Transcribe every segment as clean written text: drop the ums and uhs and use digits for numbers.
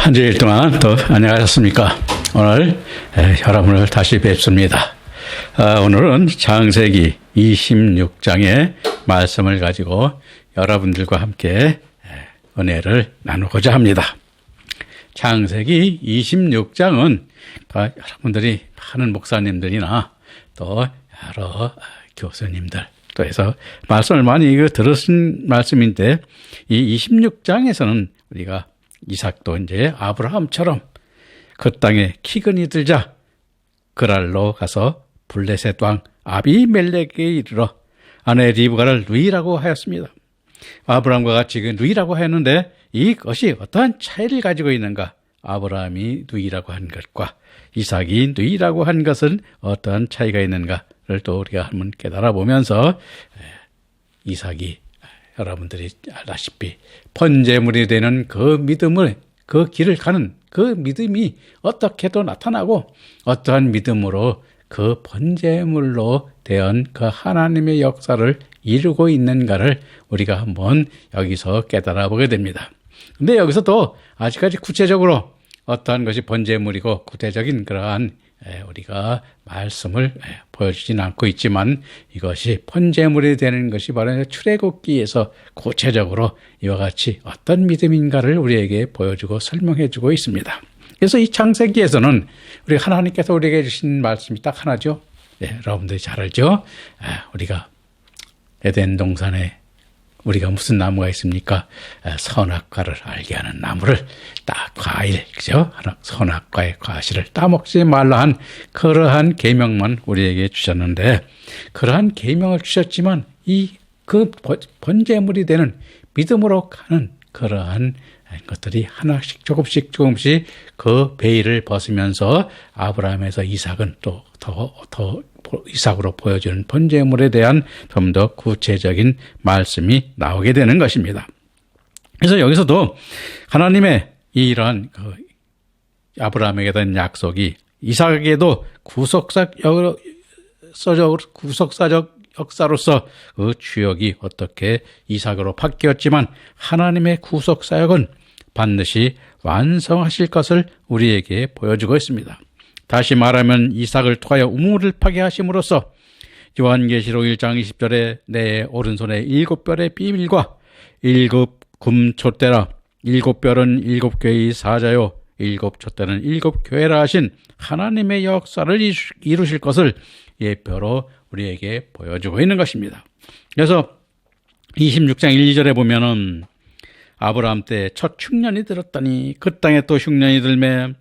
한 주일 동안 또 안녕하셨습니까? 오늘 여러분을 다시 뵙습니다. 오늘은 창세기 26장의 말씀을 가지고 여러분들과 함께 은혜를 나누고자 합니다. 창세기 26장은 여러분들이 많은 목사님들이나 또 여러 교수님들 또 해서 말씀을 많이 들으신 말씀인데, 이 26장에서는 우리가 이삭도 이제 아브라함처럼 그 땅에 기근이 들자 그랄로 가서 블레셋 왕 아비멜렉에 이르러 아내 리브가를 누이라고 하였습니다. 아브라함과 같이 그 누이라고 하였는데, 이것이 어떠한 차이를 가지고 있는가? 아브라함이 누이라고 한 것과 이삭이 누이라고 한 것은 어떠한 차이가 있는가를 또 우리가 한번 깨달아 보면서, 이삭이 여러분들이 알다시피 번제물이 되는 그 믿음을, 그 길을 가는 그 믿음이 어떻게 또 나타나고, 어떠한 믿음으로 그 번제물로 된 그 하나님의 역사를 이루고 있는가를 우리가 한번 여기서 깨달아 보게 됩니다. 근데 여기서도 아직까지 구체적으로 어떠한 것이 번제물이고 구체적인 그러한 우리가 말씀을 보여주진 않고 있지만, 이것이 번제물이 되는 것이 바로 출애굽기에서 구체적으로 이와 같이 어떤 믿음인가를 우리에게 보여주고 설명해주고 있습니다. 그래서 이 창세기에서는 우리 하나님께서 우리에게 주신 말씀이 딱 하나죠. 여러분들이 잘 알죠? 우리가 에덴 동산에 우리가 무슨 나무가 있습니까? 선악과를 알게 하는 나무를 딱 과일, 그죠? 선악과의 과실을 따먹지 말라 한 그러한 계명만 우리에게 주셨는데, 그러한 계명을 주셨지만 그 번제물이 되는 믿음으로 가는 그러한 것들이 하나씩 조금씩 그 베일을 벗으면서 아브라함에서 이삭은 또 더 이삭으로 보여주는 번제물에 대한 좀 더 구체적인 말씀이 나오게 되는 것입니다. 그래서 여기서도 하나님의 이러한 아브라함에게 대한 약속이 이삭에게도 구속사적 역사로서 그 주역이 어떻게 이삭으로 바뀌었지만, 하나님의 구속사역은 반드시 완성하실 것을 우리에게 보여주고 있습니다. 다시 말하면 이삭을 통하여 우물을 파게 하심으로써 요한계시록 1장 20절에 내 오른손에 7별의 비밀과 7금 촛대라, 7별은 7교회의 사자요 7촛대는 7교회라 하신 하나님의 역사를 이루실 것을 예표로 우리에게 보여주고 있는 것입니다. 그래서 26장 1, 2절에 보면은 아브라함 때 첫 흉년이 들었더니 그 땅에 또 흉년이 들매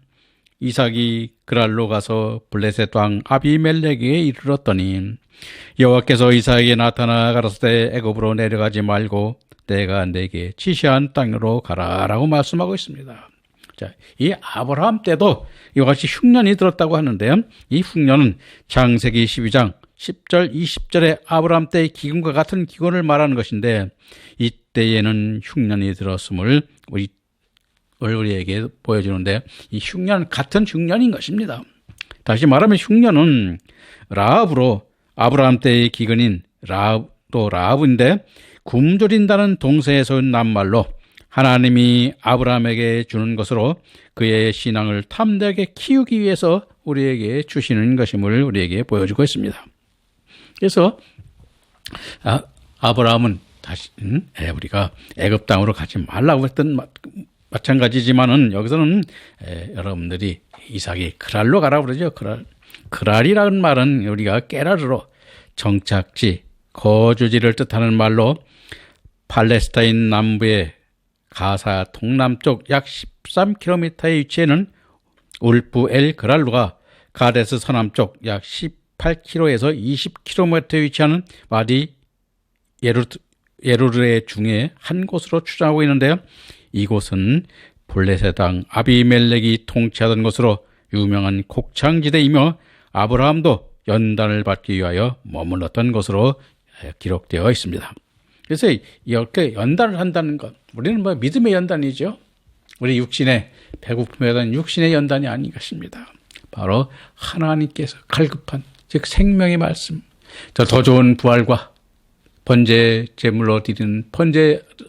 이삭이 그랄로 가서 블레셋 왕 아비멜렉에게 이르렀더니 여호와께서 이삭에게 나타나 가라사대 애굽으로 내려가지 말고 내가 내게 지시한 땅으로 가라라고 말씀하고 있습니다. 자, 이 아브라함 때도 이와 같이 흉년이 들었다고 하는데, 이 흉년은 창세기 12장 10절 20절에 아브라함 때의 기근과 같은 기근을 말하는 것인데, 이때에는 흉년이 들었음을 우리에게 보여주는데, 이 흉년 같은 흉년인 것입니다. 다시 말하면 흉년은 라합으로 아브라함 때의 기근인 라합인데, 굶주린다는 동서에서 온 낱말로 하나님이 아브라함에게 주는 것으로 그의 신앙을 탐대하게 키우기 위해서 우리에게 주시는 것임을 우리에게 보여주고 있습니다. 그래서 아브라함은 다시 우리가 애굽 땅으로 가지 말라고 했던 마찬가지지만은, 여기서는 여러분들이 이삭이 그랄로 가라고 그러죠. 그랄이라는 말은 우리가 게라르로 정착지, 거주지를 뜻하는 말로 팔레스타인 남부의 가사 동남쪽 약 13km의 위치에는 울프 엘 그랄루가 가데스 서남쪽 약 18km에서 20km에 위치하는 와디 예루르의 중에 한 곳으로 추정하고 있는데요. 이곳은 블레셋 왕 아비멜렉이 통치하던 곳으로 유명한 곡창지대이며 아브라함도 연단을 받기 위하여 머물렀던 것으로 기록되어 있습니다. 그래서 이렇게 연단을 한다는 것, 우리는 믿음의 연단이죠. 우리 육신의 배고픔에 대한 육신의 연단이 아닌 것입니다. 바로 하나님께서 갈급한, 즉 생명의 말씀, 더 좋은 부활과 번제 제물로 드리는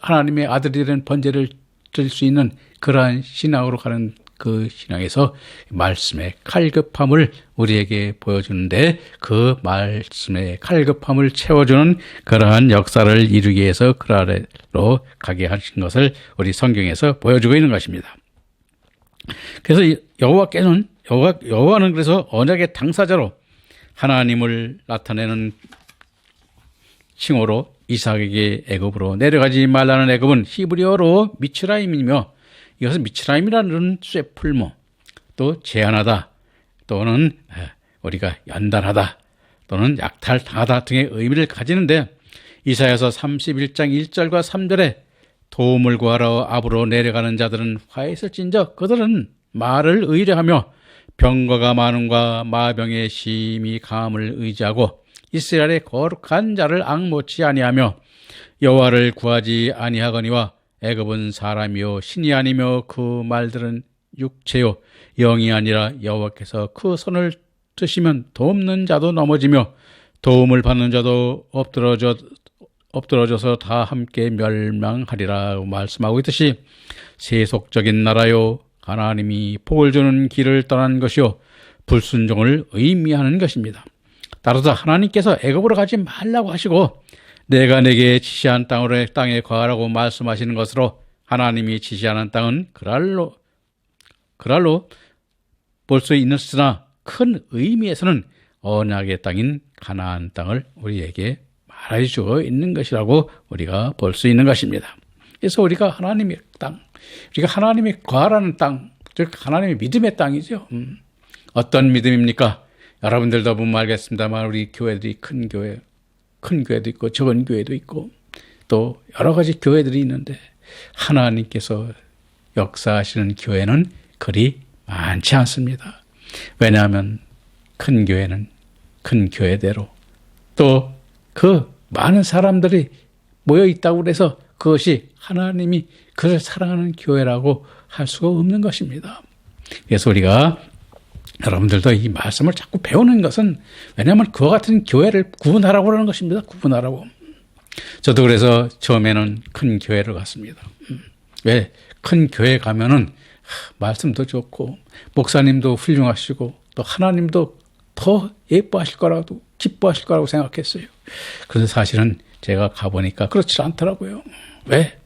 하나님의 아들이 되는 번제를 붙들 수 있는 그러한 신앙으로 가는 그 신앙에서 말씀의 칼급함을 우리에게 보여주는데 그 말씀의 칼급함을 채워주는 그러한 역사를 이루기 위해서 그 아래로 가게 하신 것을 우리 성경에서 보여주고 있는 것입니다. 그래서 여호와는 그래서 언약의 당사자로 하나님을 나타내는 칭호로 이삭에게 애굽으로 내려가지 말라는 애굽은 히브리어로 미츠라임이며 이것은 미츠라임이라는 쇠풀모 또 제한하다 또는 우리가 연단하다 또는 약탈당하다 등의 의미를 가지는데 이사야서 31장 1절과 3절에 도움을 구하러 앞으로 내려가는 자들은 화했을진저 그들은 말을 의뢰하며 병거가 많음과 마병의 심히 감을 의지하고 이스라엘의 거룩한 자를 앙모치 아니하며 여호와를 구하지 아니하거니와 애굽은 사람이요 신이 아니며 그 말들은 육체요 영이 아니라 여호와께서 그 손을 드시면 돕는 자도 넘어지며 도움을 받는 자도 엎드러져서 다 함께 멸망하리라고 말씀하고 있듯이 세속적인 나라요 하나님이 복을 주는 길을 떠난 것이요 불순종을 의미하는 것입니다. 따라서 하나님께서 애굽으로 가지 말라고 하시고 내가 내게 지시한 땅에 거하라고 말씀하시는 것으로 하나님이 지시하는 땅은 그랄로 볼 수 있으나 큰 의미에서는 언약의 땅인 가나안 땅을 우리에게 말해주고 있는 것이라고 우리가 볼 수 있는 것입니다. 그래서 우리가 하나님의 땅, 우리가 하나님의 거하라는 땅, 즉 하나님의 믿음의 땅이죠. 어떤 믿음입니까? 여러분들도 보면 알겠습니다만 우리 교회들이 큰 교회도 있고 적은 교회도 있고 또 여러 가지 교회들이 있는데 하나님께서 역사하시는 교회는 그리 많지 않습니다. 왜냐하면 큰 교회는 큰 교회대로 또 그 많은 사람들이 모여 있다고 해서 그것이 하나님이 그를 사랑하는 교회라고 할 수가 없는 것입니다. 그래서 우리가 여러분들도 이 말씀을 자꾸 배우는 것은 왜냐하면 그와 같은 교회를 구분하라고 하는 것입니다. 구분하라고. 저도 그래서 처음에는 큰 교회를 갔습니다. 왜? 큰 교회 가면은 말씀도 좋고 목사님도 훌륭하시고 또 하나님도 더 예뻐하실 거라고 기뻐하실 거라고 생각했어요. 그런데 사실은 제가 가보니까 그렇지 않더라고요. 왜?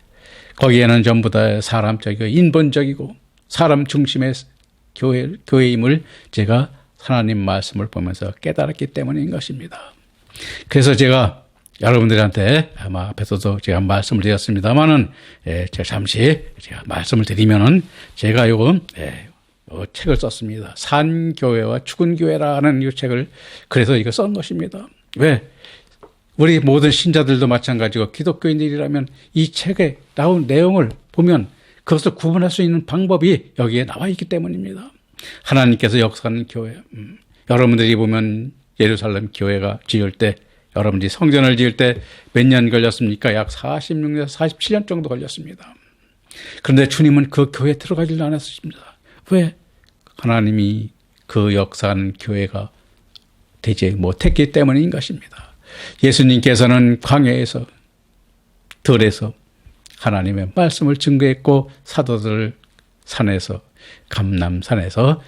거기에는 전부 다 사람적이고 인본적이고 사람 중심의 교회임을 제가 하나님 말씀을 보면서 깨달았기 때문인 것입니다. 그래서 제가 여러분들한테 아마 앞에서도 제가 말씀을 드렸습니다만은 제가 잠시 제가 말씀을 드리면은 제가 요거 책을 썼습니다. 산교회와 죽은교회라는 이 책을 그래서 이거 쓴 것입니다. 왜? 우리 모든 신자들도 마찬가지고 기독교인들이라면 이 책에 나온 내용을 보면 그것을 구분할 수 있는 방법이 여기에 나와 있기 때문입니다. 하나님께서 역사하는 교회. 여러분들이 보면 예루살렘 교회가 지을 때 여러분들이 성전을 지을 때 몇 년 걸렸습니까? 약 46년, 47년 정도 걸렸습니다. 그런데 주님은 그 교회에 들어가지를 않았습니다. 왜? 하나님이 그 역사하는 교회가 되지 못했기 때문인 것입니다. 예수님께서는 광야에서 들에서 하나님의 말씀을 증거했고 사도들 산에서 감람산에서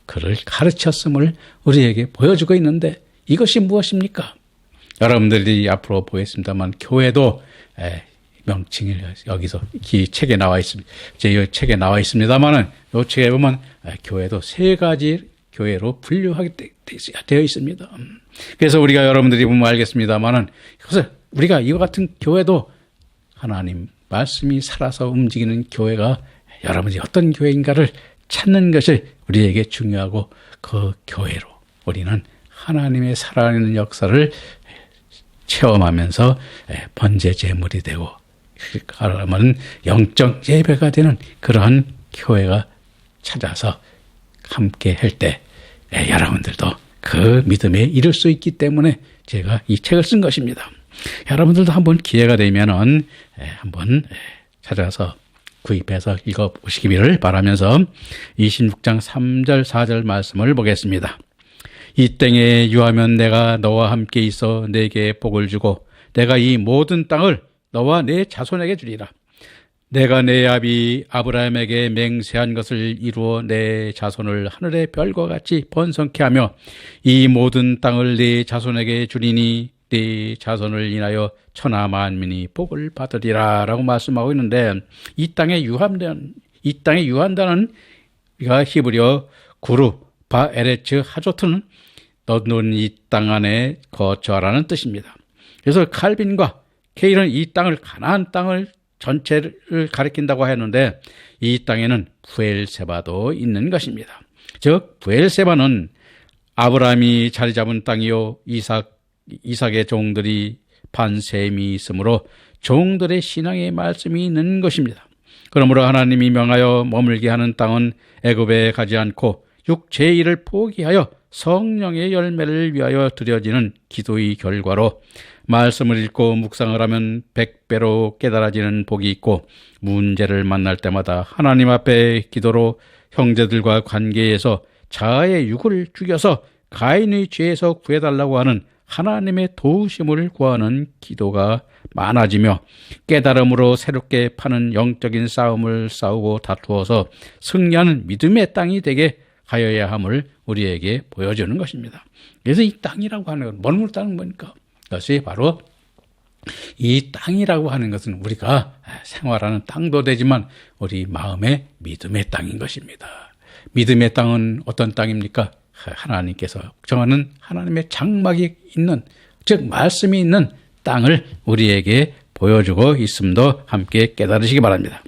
그를 가르쳤음을 우리에게 보여주고 있는데 이것이 무엇입니까? 여러분들이 앞으로 보겠습니다만 교회도 명칭이 여기서 이 책에 나와 있습니다. 이 책에 나와 있습니다만은 이 책에 보면 교회도 세 가지 교회로 분류하게 되어 있습니다. 그래서 우리가 여러분들이 보면 알겠습니다만은 그래서 우리가 이와 같은 교회도 하나님 말씀이 살아서 움직이는 교회가 여러분이 어떤 교회인가를 찾는 것이 우리에게 중요하고 그 교회로 우리는 하나님의 살아있는 역사를 체험하면서 번제 제물이 되고 그러면 영적 예배가 되는 그러한 교회가 찾아서 함께 할 때 여러분들도 그 믿음에 이를 수 있기 때문에 제가 이 책을 쓴 것입니다. 여러분들도 한번 기회가 되면은 한번 찾아서 구입해서 읽어보시기를 바라면서 26장 3절 4절 말씀을 보겠습니다. 이 땅에 유하면 내가 너와 함께 있어 내게 복을 주고 내가 이 모든 땅을 너와 내 자손에게 주리라. 내가 내 아비 아브라함에게 맹세한 것을 이루어 내 자손을 하늘의 별과 같이 번성케 하며 이 모든 땅을 네 자손에게 주리니 네 자손을 인하여 천하 만민이 복을 받으리라 라고 말씀하고 있는데, 이 땅에 유한다는 우리가 히브리어 구루 바에레츠 하조트는 너는 이 땅 안에 거처하라는 뜻입니다. 그래서 칼빈과 케일은 이 땅을 가나안 땅을 전체를 가리킨다고 했는데, 이 땅에는 부엘세바도 있는 것입니다. 즉 부엘세바는 아브라함이 자리 잡은 땅이요 이삭의 종들이 반셈이 있으므로 종들의 신앙의 말씀이 있는 것입니다. 그러므로 하나님이 명하여 머물게 하는 땅은 애굽에 가지 않고 육체의 일을 포기하여 성령의 열매를 위하여 드려지는 기도의 결과로 말씀을 읽고 묵상을 하면 100배로 깨달아지는 복이 있고, 문제를 만날 때마다 하나님 앞에 기도로 형제들과 관계에서 자아의 육을 죽여서 가인의 죄에서 구해달라고 하는 하나님의 도우심을 구하는 기도가 많아지며, 깨달음으로 새롭게 파는 영적인 싸움을 싸우고 다투어서 승리하는 믿음의 땅이 되게 하여야 함을 우리에게 보여주는 것입니다. 그래서 이 땅이라고 하는 건, 머물 땅은 뭐니까? 그것이 바로 이 땅이라고 하는 것은 우리가 생활하는 땅도 되지만 우리 마음의 믿음의 땅인 것입니다. 믿음의 땅은 어떤 땅입니까? 하나님께서 정하는 하나님의 장막이 있는, 즉 말씀이 있는 땅을 우리에게 보여주고 있음도 함께 깨달으시기 바랍니다.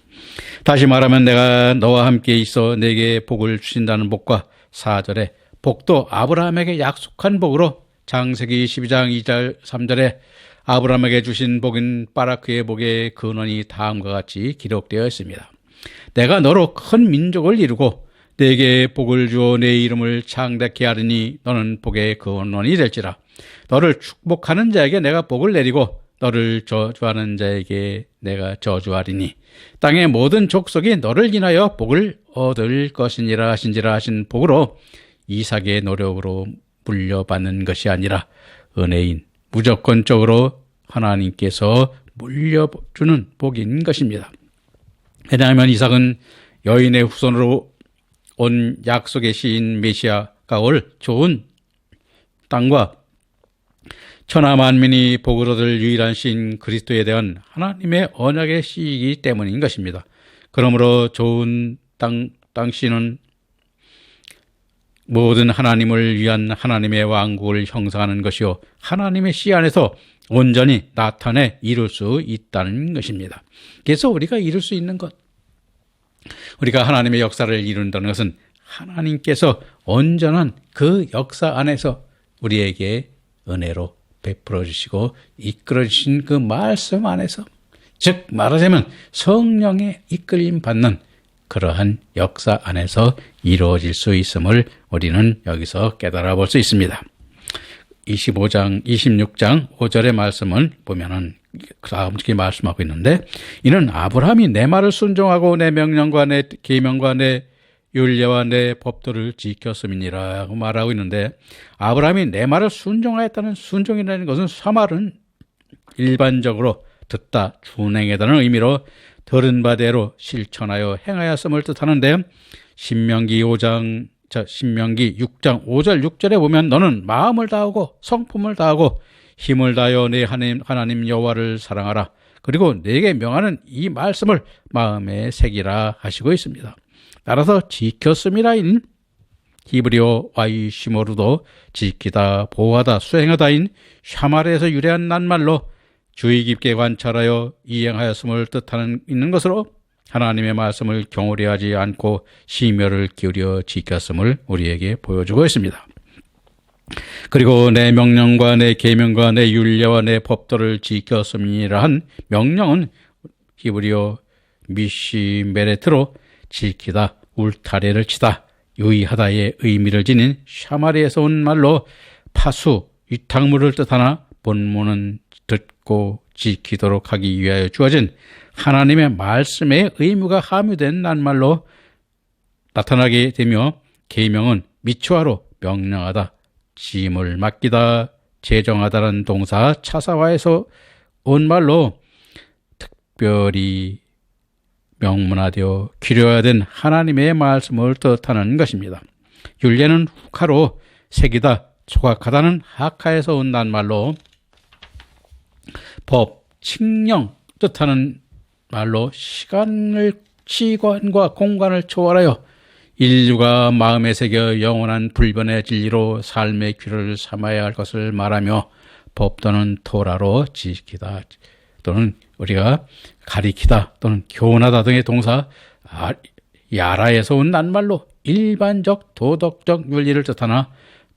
다시 말하면 내가 너와 함께 있어 내게 복을 주신다는 복과 4절에 복도 아브라함에게 약속한 복으로 창세기 12장 2절 3절에 아브라함에게 주신 복인 바라크의 복의 근원이 다음과 같이 기록되어 있습니다. 내가 너로 큰 민족을 이루고 내게 복을 주어 내 이름을 창대케 하리니 너는 복의 근원이 될지라. 너를 축복하는 자에게 내가 복을 내리고 너를 저주하는 자에게 내가 저주하리니 땅의 모든 족속이 너를 인하여 복을 얻을 것이니라 하신지라 하신 복으로 이삭의 노력으로 물려받는 것이 아니라 은혜인 무조건적으로 하나님께서 물려주는 복인 것입니다. 왜냐하면 이삭은 여인의 후손으로 온 약속의 시인 메시아가 올 좋은 땅과 천하 만민이 복을 얻을 유일한 시인 그리스도에 대한 하나님의 언약의 시이기 때문인 것입니다. 그러므로 좋은 땅 시는 모든 하나님을 위한 하나님의 왕국을 형성하는 것이요 하나님의 시 안에서 온전히 나타내 이룰 수 있다는 것입니다. 그래서 우리가 이룰 수 있는 것, 우리가 하나님의 역사를 이룬다는 것은 하나님께서 온전한 그 역사 안에서 우리에게 은혜로 베풀어 주시고 이끌어 주신 그 말씀 안에서, 즉 말하자면 성령의 이끌림 받는 그러한 역사 안에서 이루어질 수 있음을 우리는 여기서 깨달아 볼 수 있습니다. 26장 5절의 말씀을 보면은 다음께 말씀하고 있는데, 이는 아브라함이 내 말을 순종하고 내 명령과 내 계명과 내 율례와 내 법도를 지켰음이니라 고 말하고 있는데, 아브라함이 내 말을 순종하였다는, 순종이라는 것은 사말은 일반적으로 듣다 준행하다는 의미로 들은 바대로 실천하여 행하였음을 뜻하는데, 신명기 6장 5절 6절에 보면 너는 마음을 다하고 성품을 다하고 힘을 다하여 내 하나님 여호와를 사랑하라. 그리고 내게 명하는 이 말씀을 마음에 새기라 하시고 있습니다. 따라서 지켰음이라인 히브리어 와이시모르도 지키다, 보호하다, 수행하다인 샤말에서 유래한 낱말로 주의 깊게 관찰하여 이행하였음을 뜻하는 있는 것으로 하나님의 말씀을 경홀히 하지 않고 심혈을 기울여 지켰음을 우리에게 보여주고 있습니다. 그리고 내 명령과 내 계명과 내 율례와 내 법도를 지켰음이라 한 명령은 히브리어 미시메레트로 지키다, 울타리를 치다, 유의하다의 의미를 지닌 샤마리에서 온 말로 파수, 위탁물을 뜻하나 본문은 듣고 지키도록 하기 위하여 주어진 하나님의 말씀의 의무가 함유된 낱말로 나타나게 되며, 계명은 미추아로 명령하다, 짐을 맡기다, 제정하다는 동사 차사화에서 온 말로 특별히 명문화되어 기료화된 하나님의 말씀을 뜻하는 것입니다. 율례는 후카로 색이다, 조각하다는 하카에서 온 낱말로 법, 칙령 뜻하는 말로 시간과 공간을 초월하여 인류가 마음에 새겨 영원한 불변의 진리로 삶의 귀를 삼아야 할 것을 말하며 법 또는 토라로 지키다 또는 우리가 가리키다 또는 교훈하다 등의 동사 야라에서 온 낱말로 일반적 도덕적 윤리를 뜻하나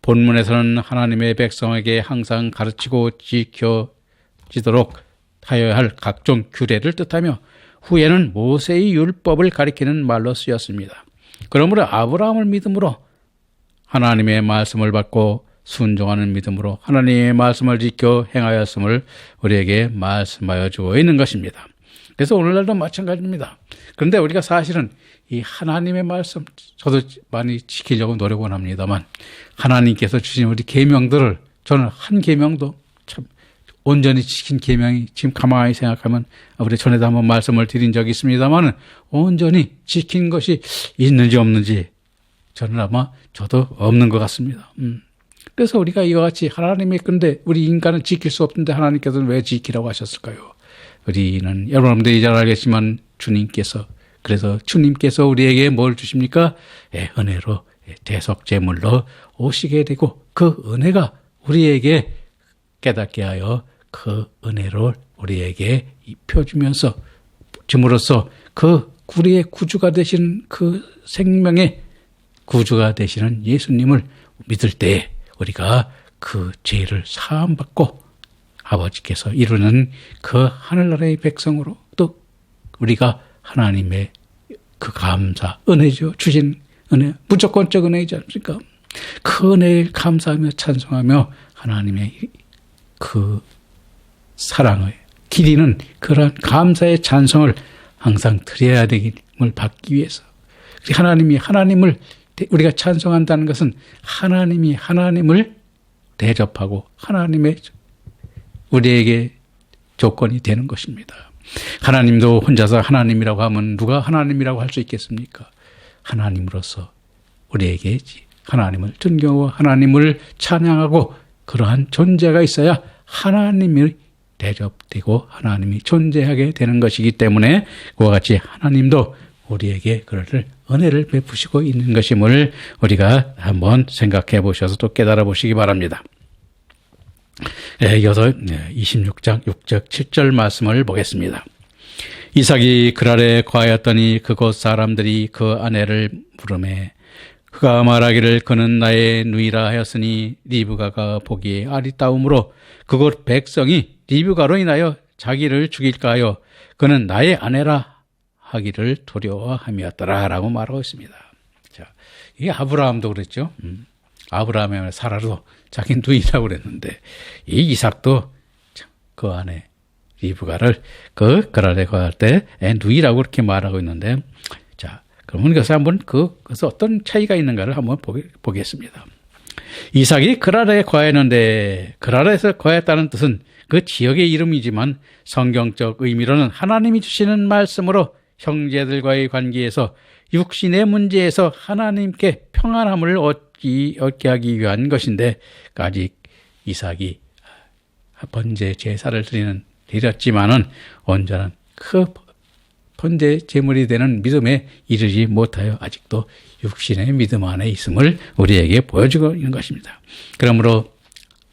본문에서는 하나님의 백성에게 항상 가르치고 지켜지도록 하여야 할 각종 규례를 뜻하며 후에는 모세의 율법을 가리키는 말로 쓰였습니다. 그러므로 아브라함을 믿음으로 하나님의 말씀을 받고 순종하는 믿음으로 하나님의 말씀을 지켜 행하였음을 우리에게 말씀하여 주고 있는 것입니다. 그래서 오늘날도 마찬가지입니다. 그런데 우리가 사실은 이 하나님의 말씀, 저도 많이 지키려고 노력은 합니다만 하나님께서 주신 우리 계명들을 저는 한 계명도 참 온전히 지킨 계명이 지금 가만히 생각하면 우리 전에도 한번 말씀을 드린 적이 있습니다만 온전히 지킨 것이 있는지 없는지 저는 아마 저도 없는 것 같습니다. 그래서 우리가 이와 같이 하나님의 근데 우리 인간은 지킬 수 없는데 하나님께서는 왜 지키라고 하셨을까요? 우리는 여러분들이 잘 알겠지만 그래서 주님께서 우리에게 뭘 주십니까? 은혜로 대속제물로 오시게 되고 그 은혜가 우리에게 깨닫게 하여 그 은혜를 우리에게 입혀주면서 줌으로써 그 우리의 구주가 되시는 그 생명의 구주가 되시는 예수님을 믿을 때 우리가 그 죄를 사함받고 아버지께서 이루는 그 하늘나라의 백성으로 또 우리가 하나님의 그 감사, 은혜죠. 주신 은혜, 무조건적 은혜이지 않습니까? 그 은혜를 감사하며 찬송하며 하나님의 그 사랑을 기리는 그러한 감사의 찬송을 항상 드려야 되임을 받기 위해서 하나님을 우리가 찬송한다는 것은 하나님이 하나님을 대접하고 하나님의 우리에게 조건이 되는 것입니다. 하나님도 혼자서 하나님이라고 하면 누가 하나님이라고 할 수 있겠습니까? 하나님으로서 우리에게 하나님을 존경하고 하나님을 찬양하고 그러한 존재가 있어야 하나님이 대접되고 하나님이 존재하게 되는 것이기 때문에 그와 같이 하나님도 우리에게 그를 은혜를 베푸시고 있는 것임을 우리가 한번 생각해 보셔서 또 깨달아 보시기 바랍니다. 이어서 26장 6절 7절 말씀을 보겠습니다. 이삭이 그랄에 거하였더니 그곳 사람들이 그 아내를 부르매 그가 말하기를 그는 나의 누이라 하였으니 리브가가 보기에 아리따움으로 그곳 백성이 리브가로 인하여 자기를 죽일까 하여 그는 나의 아내라 하기를 두려워함이었더라 라고 말하고 있습니다. 자, 이게 아브라함도 그랬죠. 아브라함의 사라도 자기 누이라고 그랬는데 이 이삭도 그 아내 리브가를 그랄에 거할 때 누이라고 그렇게 말하고 있는데 자, 그러면 그것을 한번 그것은 어떤 차이가 있는가를 한번 보겠습니다. 이삭이 그랄에 거했는데 그랄에서 거했다는 뜻은 그 지역의 이름이지만 성경적 의미로는 하나님이 주시는 말씀으로 형제들과의 관계에서 육신의 문제에서 하나님께 평안함을 얻게 하기 위한 것인데 아직 이삭이 번제 제사를 드렸지만은 온전한 그 번제 제물이 되는 믿음에 이르지 못하여 아직도 육신의 믿음 안에 있음을 우리에게 보여주고 있는 것입니다. 그러므로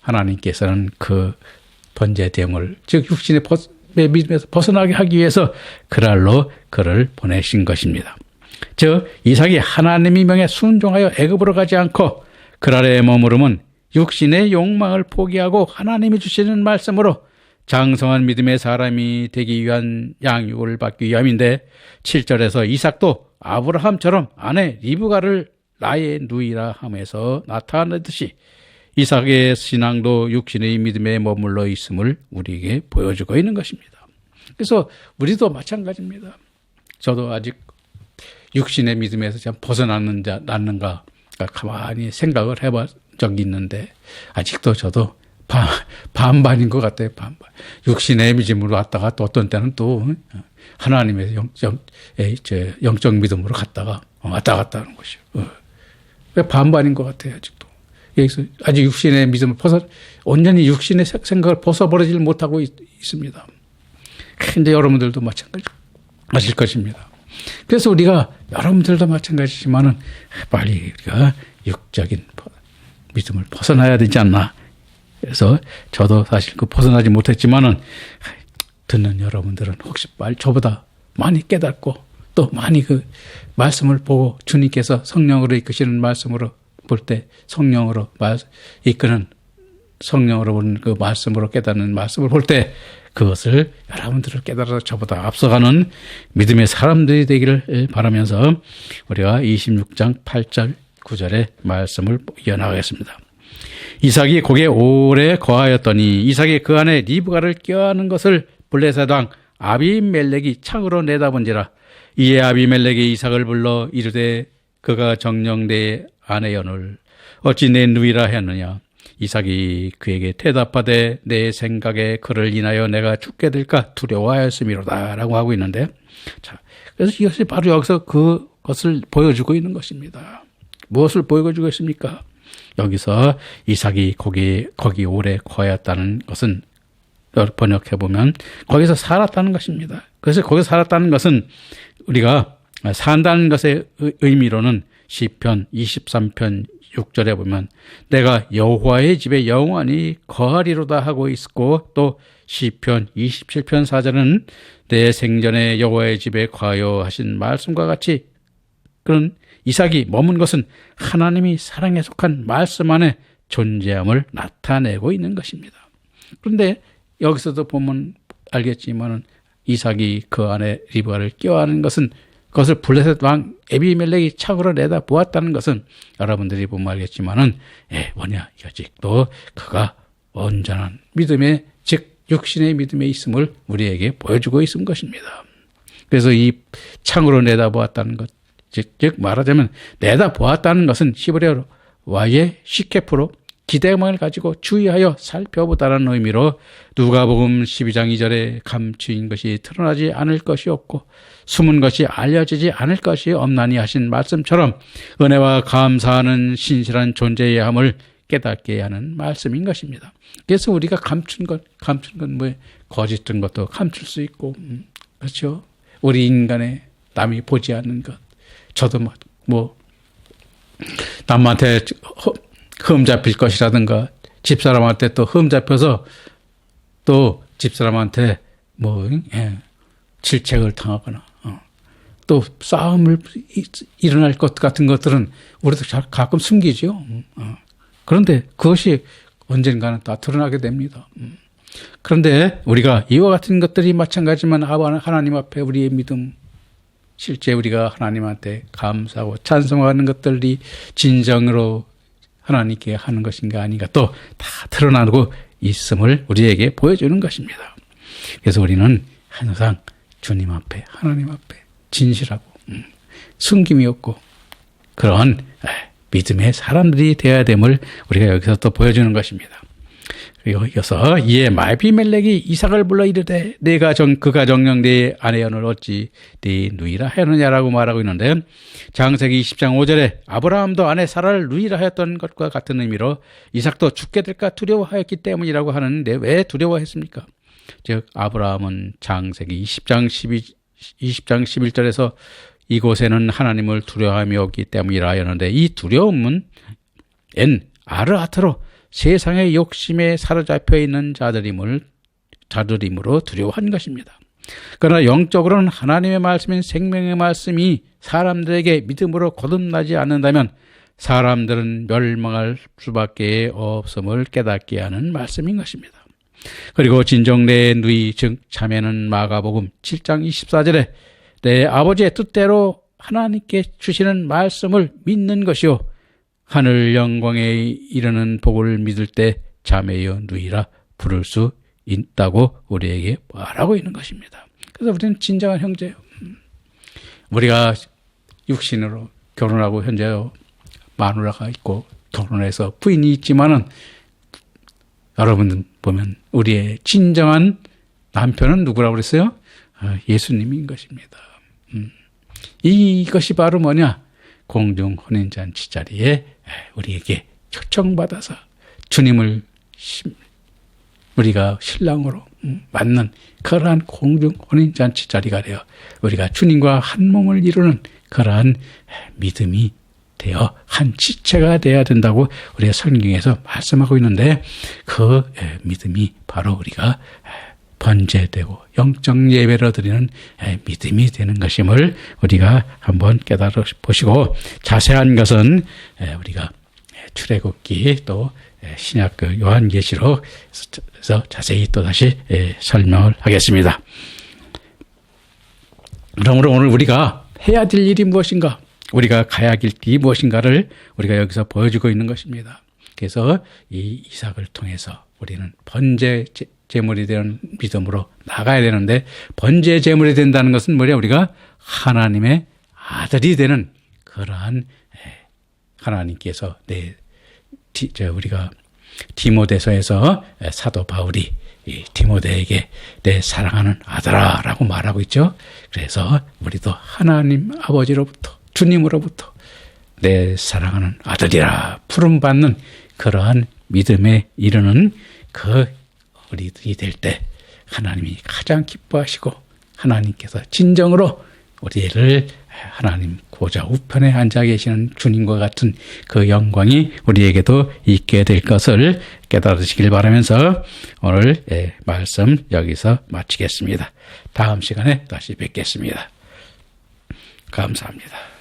하나님께서는 그 번제 제물, 즉 육신의 믿음에서 벗어나게 하기 위해서 그랄로 그를 보내신 것입니다. 즉 이삭이 하나님의 명에 순종하여 애굽으로 가지 않고 그랄에 머무름은 육신의 욕망을 포기하고 하나님이 주시는 말씀으로 장성한 믿음의 사람이 되기 위한 양육을 받기 위함인데 7절에서 이삭도 아브라함처럼 아내 리브가를 나의 누이라 함에서 나타내듯이 이삭의 신앙도 육신의 믿음에 머물러 있음을 우리에게 보여주고 있는 것입니다. 그래서 우리도 마찬가지입니다. 저도 아직 육신의 믿음에서 참 벗어났는가 가만히 생각을 해본 적이 있는데 아직도 저도 반반인 것 같아요. 반반. 육신의 믿음으로 갔다가 또 어떤 때는 또 하나님의 영적 믿음으로 갔다가 왔다 갔다 하는 것이요. 반반인 것 같아요. 아직도. 여기서 아직 육신의 믿음을 온전히 육신의 생각을 벗어버리지 못하고 있습니다. 근데 여러분들도 마찬가지일 것입니다. 그래서 우리가 여러분들도 마찬가지지만은 빨리 우리가 육적인 믿음을 벗어나야 되지 않나. 그래서 저도 사실 벗어나지 못했지만은 듣는 여러분들은 혹시 빨리 저보다 많이 깨닫고 또 많이 말씀을 보고 주님께서 성령으로 이끄시는 말씀으로 볼 때 성령으로 이끄는 성령으로 보는 그 말씀으로 깨닫는 말씀을 볼 때 그것을 여러분들을 깨달아서 저보다 앞서가는 믿음의 사람들이 되기를 바라면서 우리가 26장 8절 9절의 말씀을 이어나가겠습니다. 이삭이 거기에 오래 거하였더니 이삭이 그 안에 리브가를 껴안은 것을 블레셋 왕 아비멜렉이 창으로 내다본지라. 이에 아비멜렉이 이삭을 불러 이르되 그가 정령대의 아내여늘 어찌 내 누이라 했느냐. 이삭이 그에게 대답하되 내 생각에 그를 인하여 내가 죽게 될까 두려워하였음이로다 라고 하고 있는데, 자, 그래서 이것이 바로 여기서 그것을 보여주고 있는 것입니다. 무엇을 보여주고 있습니까? 여기서 이삭이 거기 오래 거하였다는 것은 번역해보면 거기서 살았다는 것입니다. 그래서 거기서 살았다는 것은 우리가 산다는 것의 의미로는 시편 23편 6절에 보면 내가 여호와의 집에 영원히 거하리로다 하고 있고, 또 시편 27편 4절은 내 생전에 여호와의 집에 거하여 하신 말씀과 같이 그런 이삭이 머문 것은 하나님이 사랑에 속한 말씀 안에 존재함을 나타내고 있는 것입니다. 그런데 여기서도 보면 알겠지만은 이삭이 그 안에 리브가를 껴안은 것은 그것을 블레셋 왕 아비멜렉이 창으로 내다 보았다는 것은 여러분들이 보면 알겠지만은 뭐냐, 아직도 그가 온전한 믿음의 즉 육신의 믿음에 있음을 우리에게 보여주고 있는 것입니다. 그래서 이 창으로 내다 보았다는 것, 즉 말하자면 내다 보았다는 것은 히브리어로 와예 시케프로 기대감을 가지고 주의하여 살펴보다라는 의미로 누가복음 12장 2절에 감추인 것이 드러나지 않을 것이 없고 숨은 것이 알려지지 않을 것이 없나니 하신 말씀처럼 은혜와 감사하는 신실한 존재의 함을 깨닫게 하는 말씀인 것입니다. 그래서 우리가 감춘 건 뭐 거짓된 것도 감출 수 있고, 그렇죠? 우리 인간의 남이 보지 않는 것, 저도 뭐 남한테 흠 잡힐 것이라든가 집사람한테 또 흠 잡혀서 또 집사람한테 질책을 당하거나 또 싸움을 일어날 것 같은 것들은 우리도 가끔 숨기죠. 그런데 그것이 언젠가는 다 드러나게 됩니다. 그런데 우리가 이와 같은 것들이 마찬가지지만 하나님 앞에 우리의 믿음, 실제 우리가 하나님한테 감사하고 찬송하는 것들이 진정으로 하나님께 하는 것인가 아닌가 또 다 드러나고 있음을 우리에게 보여주는 것입니다. 그래서 우리는 항상 주님 앞에, 하나님 앞에 진실하고 숨김이 없고 그런 믿음의 사람들이 되어야 됨을 우리가 여기서 또 보여주는 것입니다. 그리고 이어서 이에 아비멜렉이 이삭을 불러 이르되 그가 정령 내 아내여를 어찌 네 누이라 하느냐라고 말하고 있는데, 창세기 20장 5절에 아브라함도 아내 사라를 누이라 하였던 것과 같은 의미로 이삭도 죽게 될까 두려워하였기 때문이라고 하는데 왜 두려워했습니까? 즉 아브라함은 창세기 20장 11절에서 이곳에는 하나님을 두려워함이 없기 때문이라 하였는데, 이 두려움은 아르아트로 세상의 욕심에 사로잡혀 있는 자들임으로 두려워한 것입니다. 그러나 영적으로는 하나님의 말씀인 생명의 말씀이 사람들에게 믿음으로 거듭나지 않는다면 사람들은 멸망할 수밖에 없음을 깨닫게 하는 말씀인 것입니다. 그리고 진정 내 누이 즉 자매는 마가복음 7장 24절에 내 아버지의 뜻대로 하나님께 주시는 말씀을 믿는 것이요 하늘 영광에 이르는 복을 믿을 때 자매여 누이라 부를 수 있다고 우리에게 말하고 있는 것입니다. 그래서 우리는 진정한 형제예요. 우리가 육신으로 결혼하고 현재 마누라가 있고 결혼해서 부인이 있지만은 여러분 보면 우리의 진정한 남편은 누구라고 그랬어요? 예수님인 것입니다. 이것이 바로 뭐냐? 공중 혼인잔치 자리에 우리에게 초청받아서 주님을 우리가 신랑으로 맞는 그러한 공중 혼인잔치 자리가 되어 우리가 주님과 한 몸을 이루는 그러한 믿음이 되어 한 지체가 되어야 된다고 우리가 성경에서 말씀하고 있는데 그 믿음이 바로 우리가 번제되고 영적 예배로 드리는 믿음이 되는 것임을 우리가 한번 깨달아 보시고 자세한 것은 우리가 출애굽기 또 신약 그 요한계시록에서 자세히 또 다시 설명을 하겠습니다. 그러므로 오늘 우리가 해야 될 일이 무엇인가, 우리가 가야 할 길이 무엇인가를 우리가 여기서 보여주고 있는 것입니다. 그래서 이 이삭을 통해서 우리는 번제 제물이 되는 믿음으로 나가야 되는데, 번제 제물이 된다는 것은 뭐냐? 우리가 하나님의 아들이 되는 그러한 하나님께서 우리가 디모데서에서 사도 바울이 이 디모데에게 내 사랑하는 아들아라고 말하고 있죠. 그래서 우리도 하나님 아버지로부터 주님으로부터 내 사랑하는 아들이라 부름받는 그러한 믿음에 이르는 그 우리들이 될 때 하나님이 가장 기뻐하시고 하나님께서 진정으로 우리를 하나님 고자 우편에 앉아 계시는 주님과 같은 그 영광이 우리에게도 있게 될 것을 깨달으시길 바라면서 오늘 말씀 여기서 마치겠습니다. 다음 시간에 다시 뵙겠습니다. 감사합니다.